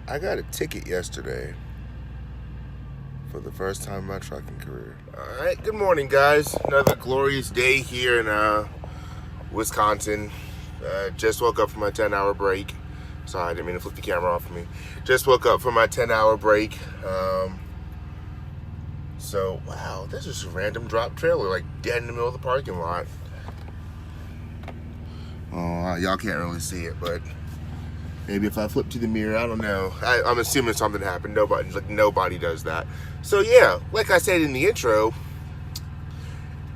I got a ticket yesterday for the first time in my trucking career. Alright, good morning, guys. Another glorious day here in Wisconsin. Just woke up from my 10-hour break. Sorry, I didn't mean to flip the camera off of me. Just woke up from my 10-hour break. So, wow, this is a random drop trailer, like dead in the middle of the parking lot. Oh, y'all can't really see it, but maybe if I flip to the mirror, I don't know. I'm assuming something happened. Nobody does that. So yeah, like I said in the intro,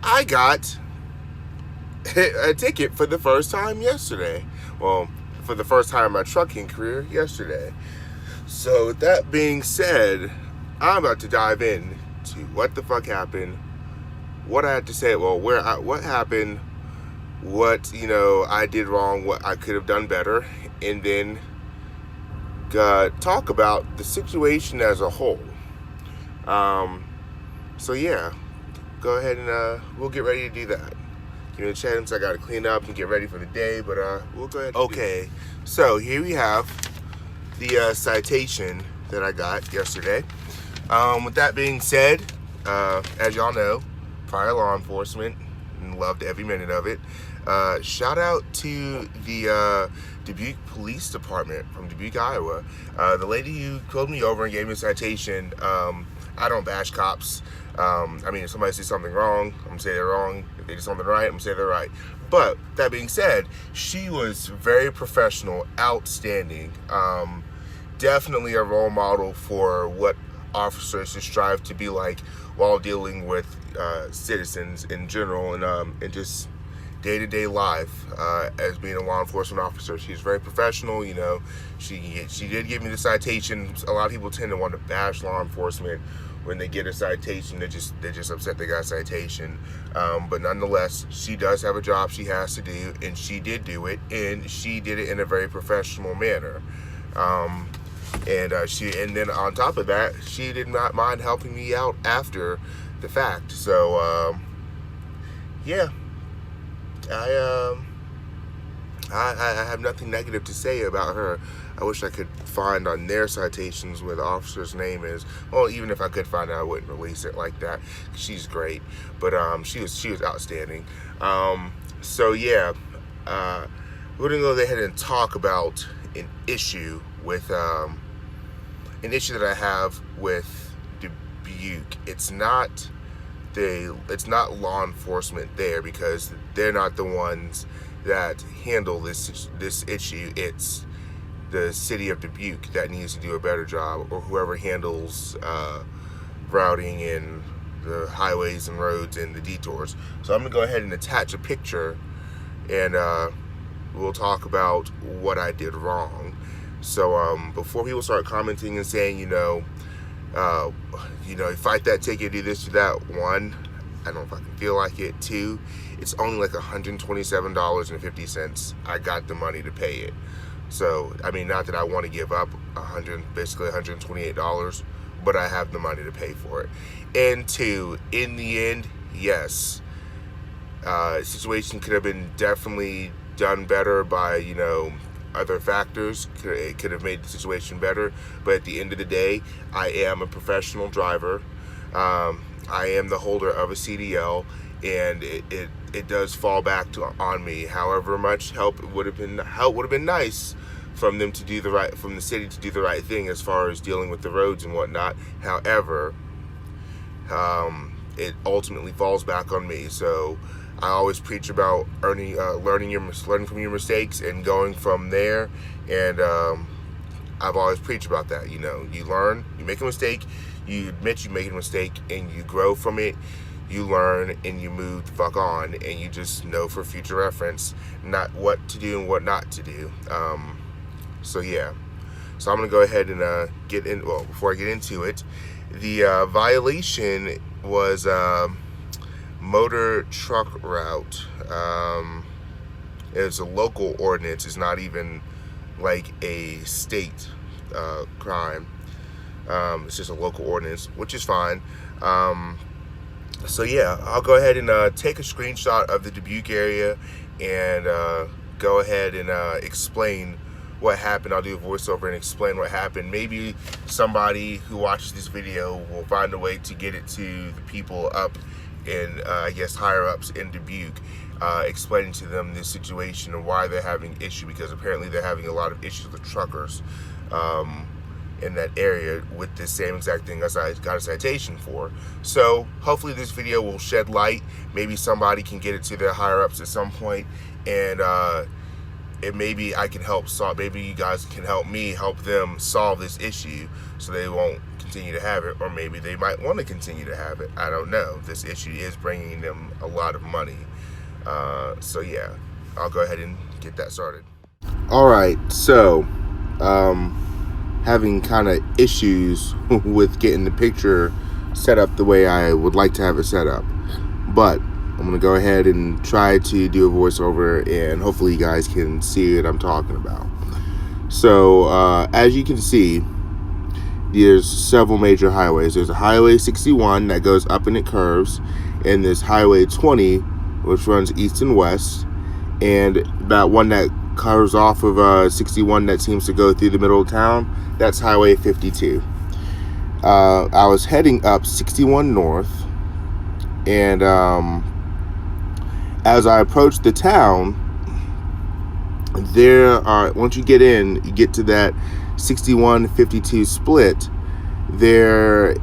I got a ticket for the first time yesterday. Well, for the first time in my trucking career yesterday. So with that being said, I'm about to dive in to what the fuck happened, what I had to say, what happened, what I did wrong, what I could have done better, and then talk about the situation as a whole. So yeah, go ahead and we'll get ready to do that. Give me a chance. I gotta clean up and get ready for the day, but we'll go ahead. Okay, so here we have the citation that I got yesterday. With that being said, as y'all know, prior law enforcement, and loved every minute of it. Shout out to the Dubuque Police Department from Dubuque, Iowa. The lady who pulled me over and gave me a citation, I don't bash cops. If somebody says something wrong, I'm gonna say they're wrong. If they do something right, I'm gonna say they're right. But that being said, she was very professional, outstanding. Definitely a role model for what officers should strive to be like while dealing with citizens in general and just day-to-day life as being a law enforcement officer. She's very professional. She did give me the citation. A lot of people tend to want to bash law enforcement when they get a citation. They're just upset they got a citation, but nonetheless, she does have a job she has to do, and she did do it, and she did it in a very professional manner. And then on top of that, she did not mind helping me out after the fact. So yeah, I have nothing negative to say about her. I wish I could find on their citations where the officer's name is. Well, even if I could find it, I wouldn't release it like that. She's great, but she was outstanding. So yeah, we're gonna go ahead and talk about an issue that I have with Dubuque. It's not law enforcement there, because they're not the ones that handle this issue. It's the city of Dubuque that needs to do a better job, or whoever handles routing and the highways and roads and the detours. So I'm gonna go ahead and attach a picture, and we'll talk about what I did wrong. So before people start commenting and saying, fight that ticket, do this, do that. One, I don't fucking feel like it. Two, it's only like $127.50. I got the money to pay it. So, not that I want to give up basically $128, but I have the money to pay for it. And two, in the end, yes, situation could have been definitely done better by, other factors. It could have made the situation better, but at the end of the day, I am a professional driver. I am the holder of a CDL, and it does fall back on me. However much help would have been nice from the city to do the right thing as far as dealing with the roads and whatnot. However, it ultimately falls back on me. So I always preach about learning from your mistakes and going from there. And I've always preached about that. You learn, you make a mistake, you admit you made a mistake, and you grow from it. You learn and you move the fuck on, and you just know for future reference not what to do and what not to do. So yeah, so I'm gonna go ahead and get in. Well, before I get into it, the violation was motor truck route. It's a local ordinance. It's not even like a state crime. It's just a local ordinance, which is fine. So yeah, I'll go ahead and take a screenshot of the Dubuque area and go ahead and explain what happened. I'll do a voiceover and explain what happened. Maybe somebody who watches this video will find a way to get it to the people up in, I guess, higher ups in Dubuque, explaining to them this situation and why they're having issue, because apparently they're having a lot of issues with truckers in that area with this same exact thing as I got a citation for. So hopefully this video will shed light. Maybe somebody can get it to their higher ups at some point, and maybe I can help solve, maybe you guys can help me help them solve this issue so they won't continue to have it, or maybe they might want to continue to have it. I don't know. This issue is bringing them a lot of money. So yeah, I'll go ahead and get that started. All right, so having kind of issues with getting the picture set up the way I would like to have it set up, but I'm gonna go ahead and try to do a voiceover, and hopefully you guys can see what I'm talking about. So as you can see, there's several major highways. There's a Highway 61 that goes up and it curves, and there's Highway 20 which runs east and west, and that one that curves off of 61 that seems to go through the middle of town, that's Highway 52. I was heading up 61 north, and as I approached the town, once you get in, you get to that 61-52 split, there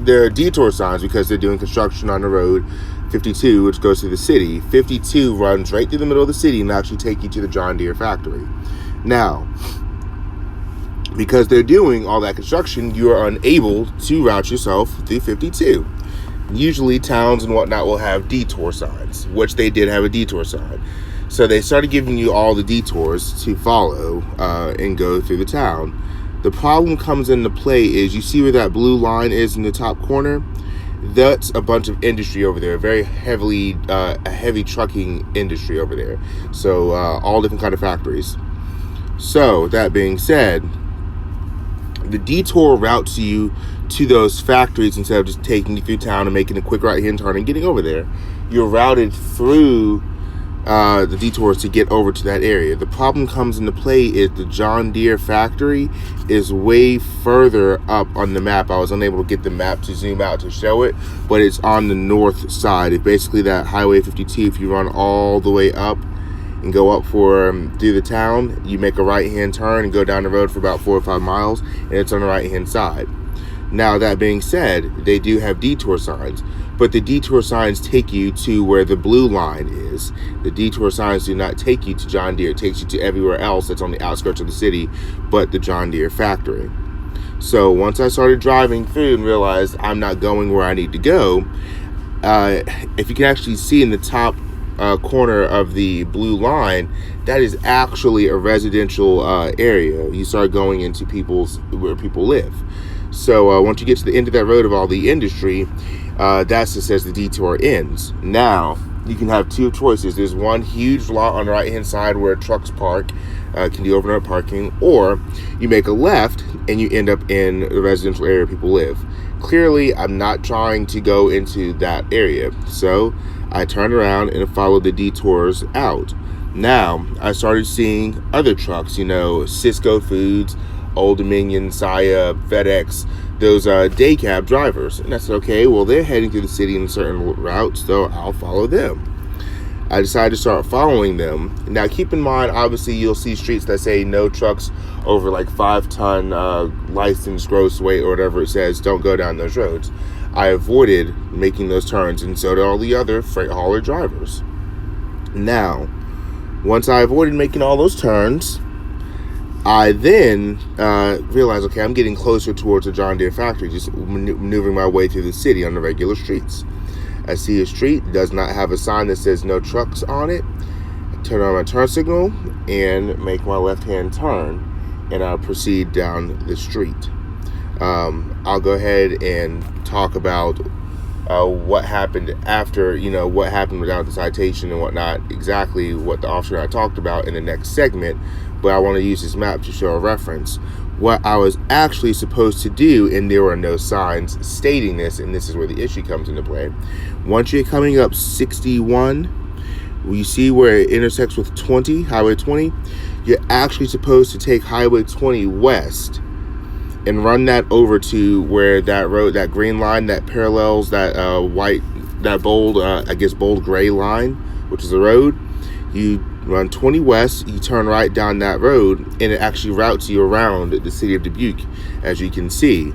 are detour signs because they're doing construction on the road 52, which goes to the city. 52 runs right through the middle of the city and actually take you to the John Deere factory. Now, because they're doing all that construction, you are unable to route yourself through 52. Usually towns and whatnot will have detour signs, which they did have a detour sign. So they started giving you all the detours to follow and go through the town. The problem comes into play is, you see where that blue line is in the top corner? That's a bunch of industry over there, very heavy trucking industry over there. So all different kind of factories. So that being said, the detour routes you to those factories instead of just taking you through town and making a quick right-hand turn and getting over there. You're routed through the detours to get over to that area. The problem comes into play is the John Deere factory is way further up on the map. I was unable to get the map to zoom out to show it, but it's on the north side. It's basically that Highway 52. If you run all the way up and go up through the town, you make a right-hand turn and go down the road for about 4 or 5 miles, and it's on the right-hand side. Now, that being said, they do have detour signs, but the detour signs take you to where the blue line is. The detour signs do not take you to John Deere. It takes you to everywhere else that's on the outskirts of the city but the John Deere factory. So once I started driving through and realized I'm not going where I need to go, if you can actually see in the top corner of the blue line, that is actually a residential area. You start going into where people live. So once you get to the end of that road of all the industry, that's just says the detour ends. Now, you can have two choices. There's one huge lot on the right-hand side where trucks park, can do overnight parking, or you make a left and you end up in the residential area people live. Clearly, I'm not trying to go into that area, so I turned around and followed the detours out. Now, I started seeing other trucks, Cisco Foods, Old Dominion, Saia, FedEx, those day cab drivers. And I said, okay, well, they're heading through the city in certain routes, so I'll follow them. I decided to start following them. Now, keep in mind, obviously, you'll see streets that say no trucks over like 5-ton licensed gross weight or whatever it says. Don't go down those roads. I avoided making those turns, and so did all the other freight hauler drivers. Now, once I avoided making all those turns, I then realized, okay, I'm getting closer towards the John Deere factory, just maneuvering my way through the city on the regular streets. I see a street, does not have a sign that says no trucks on it. I turn on my turn signal and make my left-hand turn, and I'll proceed down the street. I'll go ahead and talk about what happened after, what happened without the citation and whatnot, exactly what the officer and I talked about in the next segment. But I want to use this map to show a reference. What I was actually supposed to do, and there were no signs stating this, and this is where the issue comes into play. Once you're coming up 61, you see where it intersects with 20, Highway 20, you're actually supposed to take Highway 20 west and run that over to where that road, that green line that parallels that bold, I guess bold gray line, which is the road. You run 20 west, you turn right down that road, and it actually routes you around the city of Dubuque, as you can see,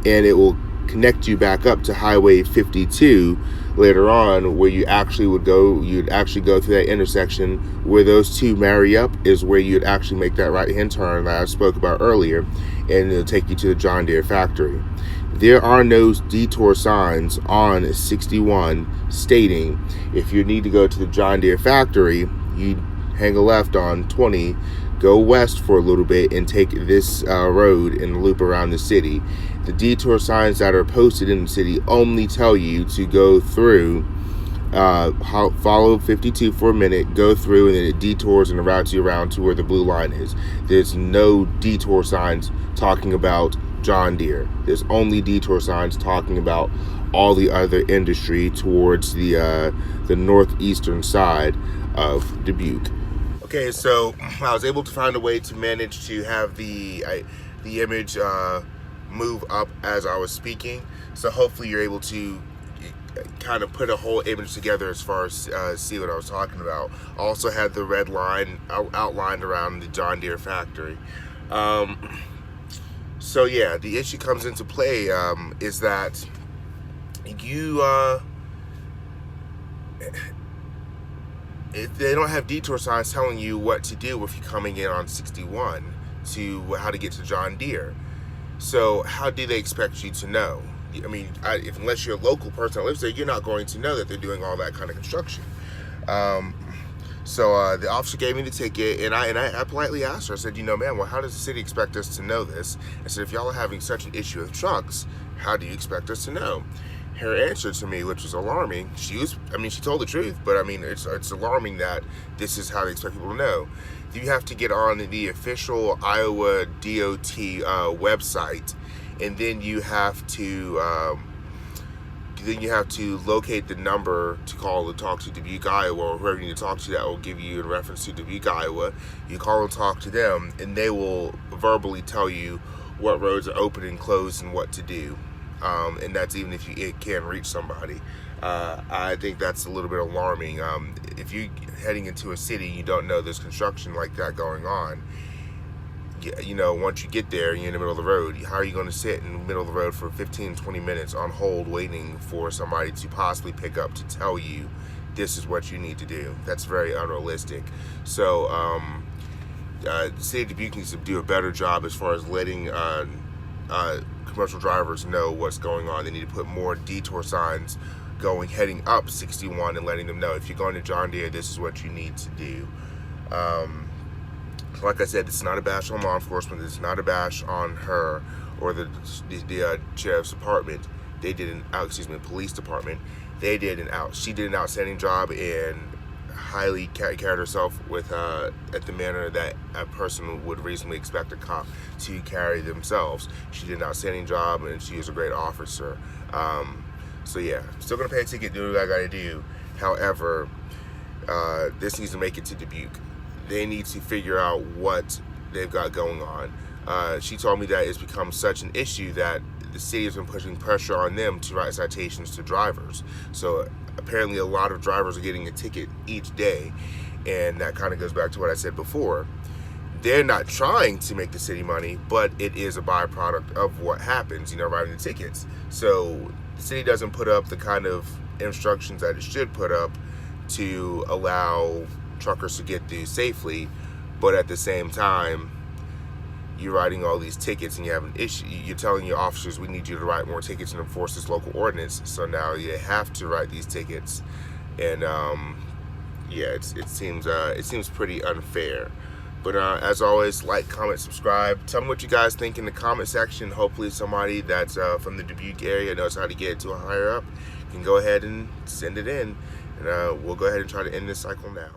and it will connect you back up to Highway 52 later on, where you'd actually go through that intersection where those two marry up, is where you'd actually make that right-hand turn that I spoke about earlier, and it'll take you to the John Deere factory. There are no detour signs on 61 stating if you need to go to the John Deere factory, you hang a left on 20, go west for a little bit, and take this road and loop around the city. The detour signs that are posted in the city only tell you to go through, follow 52 for a minute, go through, and then it detours and routes you around to where the blue line is. There's no detour signs talking about John Deere. There's only detour signs talking about all the other industry towards the northeastern side of Dubuque. Okay, so I was able to find a way to manage to have the image move up as I was speaking. So hopefully you're able to kind of put a whole image together as far as see what I was talking about. Also had the red line outlined around the John Deere factory. So yeah, the issue comes into play is that if they don't have detour signs telling you what to do if you're coming in on 61 to how to get to John Deere. So how do they expect you to know? I mean, unless you're a local person that lives there, you're not going to know that they're doing all that kind of construction. So the officer gave me the ticket, and I politely asked her, I said, ma'am, well, how does the city expect us to know this? I said, if y'all are having such an issue with trucks, how do you expect us to know? Her answer to me, which was alarming, she told the truth, but it's alarming that this is how they expect people to know. You have to get on the official Iowa DOT website, and then you have to locate the number to call and talk to Dubuque, Iowa, or whoever you need to talk to that will give you in reference to Dubuque, Iowa. You call and talk to them, and they will verbally tell you what roads are open and closed and what to do. And that's even if you can reach somebody. I think that's a little bit alarming. If you're heading into a city, you don't know there's construction like that going on. Once you get there, you're in the middle of the road. How are you going to sit in the middle of the road for 15-20 minutes on hold waiting for somebody to possibly pick up to tell you this is what you need to do? That's very unrealistic. So the city of Dubuque needs to do a better job as far as letting commercial drivers know what's going on. They need to put more detour signs heading up 61 and letting them know if you're going to John Deere, this is what you need to do. Like I said, this is not a bash on law enforcement. This is not a bash on her or the sheriff's department. Police department. She did an outstanding job and highly carried herself with at the manner that a person would reasonably expect a cop to carry themselves. She did an outstanding job, and she is a great officer. So yeah, still gonna pay a ticket, do what I gotta do. However, this needs to make it to Dubuque. They need to figure out what they've got going on. She told me that it's become such an issue that the city has been pushing pressure on them to write citations to drivers. So apparently a lot of drivers are getting a ticket each day, and that kind of goes back to what I said before. They're not trying to make the city money, but it is a byproduct of what happens, writing the tickets. So the city doesn't put up the kind of instructions that it should put up to allow truckers to get through safely, but at the same time, you're writing all these tickets and you have an issue. You're telling your officers, we need you to write more tickets and enforce this local ordinance. So now you have to write these tickets, and it seems pretty unfair. But as always, like, comment, subscribe. Tell me what you guys think in the comment section. Hopefully somebody that's from the Dubuque area knows how to get it to a higher up. You can go ahead and send it in, and we'll go ahead and try to end this cycle now.